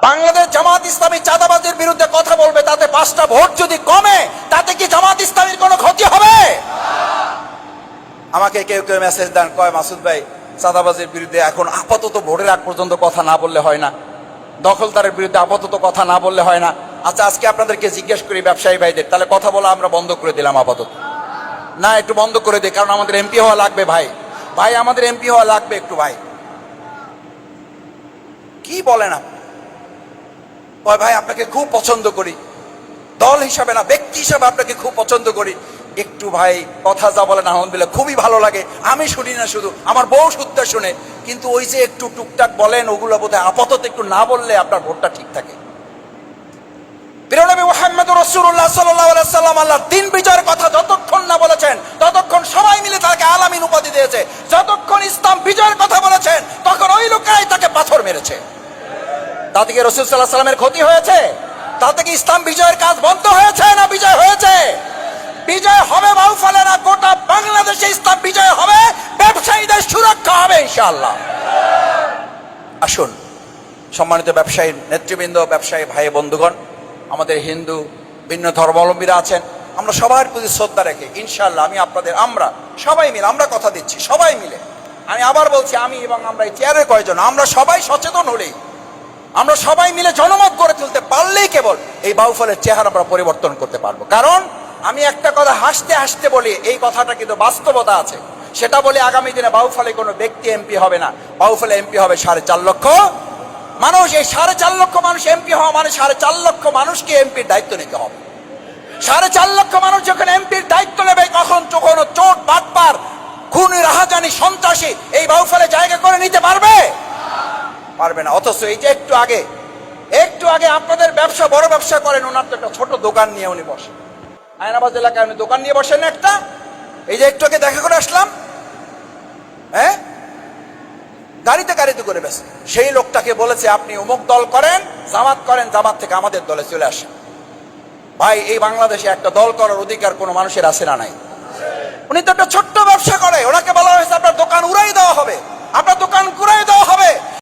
বাংলাদেশ জামাত ইসলামী চাঁদাবাজির বিরুদ্ধে কথা বলবে, তাতে 5টা ভোট যদি কমে তাতে কি জামাত ইসলামীর কোনো ক্ষতি হবে? আমাকে কেউ কেউ মেসেজ দেন, কয় মাসুদ ভাই চাঁদাবাজির বিরুদ্ধে এখন আপাতত ভোটের আগ পর্যন্ত কথা না বললে হয় না, দখলদারের বিরুদ্ধে আপাতত কথা না বললে হয় না। আচ্ছা, আজকে আপনাদেরকে জিজ্ঞেস করি ব্যবসায়ী ভাইদের, তাহলে কথা বলা আমরা বন্ধ করে দিলাম আপাতত? না, একটু বন্ধ করে দিই, কারণ আমাদের এমপি হওয়া লাগবে ভাই। ভাই আমাদের এমপি হওয়া লাগবে একটু ভাই। কি বলেন আপনি? ভাই আপনাকে খুব পছন্দ করি, দল হিসাবে না ব্যক্তি হিসাবে আপনাকে খুব পছন্দ করি, একটু ভাই কথা যা বলেন আলহামদুলিল্লাহ খুবই ভালো লাগে। আমি শুনি না, শুধু আমার বউ শুদ্ধ শুনে, কিন্তু ওই যে একটু টুকটাক বলেন ওগুলো বোধহয় আপাতত একটু না বললে আপনার ভোটটা ঠিক থাকে। প্রিয় নবী মুহাম্মদুর রাসূলুল্লাহ সাল্লাল্লাহু আলাইহি সাল্লাম আল্লাহর দ্বীন বিজয়ের কথা যতক্ষণ না বলেছেন ততক্ষণ সবাই মিলে তাকে আলামিন উপাধি দিয়েছে। যতক্ষণ ইসলাম বিজয়ের কথা বলেছেন তখন ওই লোকেরাই তাকে পাথর মেরেছে। তাতে কি রাসূল সাল্লাল্লাহু আলাইহি সাল্লামের ক্ষতি হয়েছে? তাতে কি ইসলাম বিজয়ের কাজ বন্ধ হয়েছে না বিজয় হয়েছে? বিজয় হবে বাউফলে না, গোটা বাংলাদেশে ইসলাম বিজয় হবে, ব্যবসায়ীদের সুরক্ষা হবে ইনশাআল্লাহ। আসুন সম্মানিত ব্যবসায়ী নেতৃবৃন্দ, ব্যবসায়ী ভাই বন্ধুগণ, আমাদের হিন্দু ভিন্ন ধর্মাবলম্বীরা আছেন, আমরা সবার প্রতি শ্রদ্ধা রেখে ইনশাআল্লাহ আমরা সবাই মিলে, আমরা কথা দিচ্ছি সবাই মিলে, আমি আবার বলছি আমি এবং আমরা এই চেয়ারের কয়েকজন, আমরা সবাই সচেতন হলেই, আমরা সবাই মিলে জনমত গড়ে তুলতে পারলেই কেবল এই বাউফলের চেহারা আমরা পরিবর্তন করতে পারবো। কারণ আমি একটা কথা হাসতে হাসতে বলি, এই কথাটা কিন্তু বাস্তবতা আছে, সেটা বলি আগামী দিনে বাউফলে কোনো ব্যক্তি এমপি হবে না, বাউফলে এমপি হবে 4.5 লক্ষ মানুষ। এই 4.5 লক্ষ মানুষ এমপি হওয়া মানে 4.5 লক্ষ মানুষকে এমপির দায়িত্ব নিতে হবে। 4.5 লক্ষ মানুষ যখন এমপির দায়িত্ব নেবে তখন কোনো চোট বাটপার খুনি রাহাজানি সন্ত্রাসী এই বাউফলে জায়গা করে নিতে পারবে? পারবে না। অথচ এই যে একটু আগে আপনাদের ব্যবসা, বড় ব্যবসা করেন, ওনার তো একটা ছোট দোকান নিয়ে উনি বসেন, আয়নাবাজ এলাকায় উনি দোকান নিয়ে বসেন একটা, এই যে একটু আগে দেখা করে আসলাম, হ্যাঁ গাড়িতে করে ব্যাস, সেই লোকটাকে বলেছে আপনি অমুক দল করেন, জামাত থেকে আমাদের দলে চলে আসেন। ভাই এই বাংলাদেশে একটা দল করার অধিকার কোনো মানুষের আছে না নাই? উনি তো একটা ছোট্ট ব্যবসা করে, ওনাকে বলা হয়েছে আপনার দোকান উড়াই দেওয়া হবে, আপনার দোকান ঘুরাই দেওয়া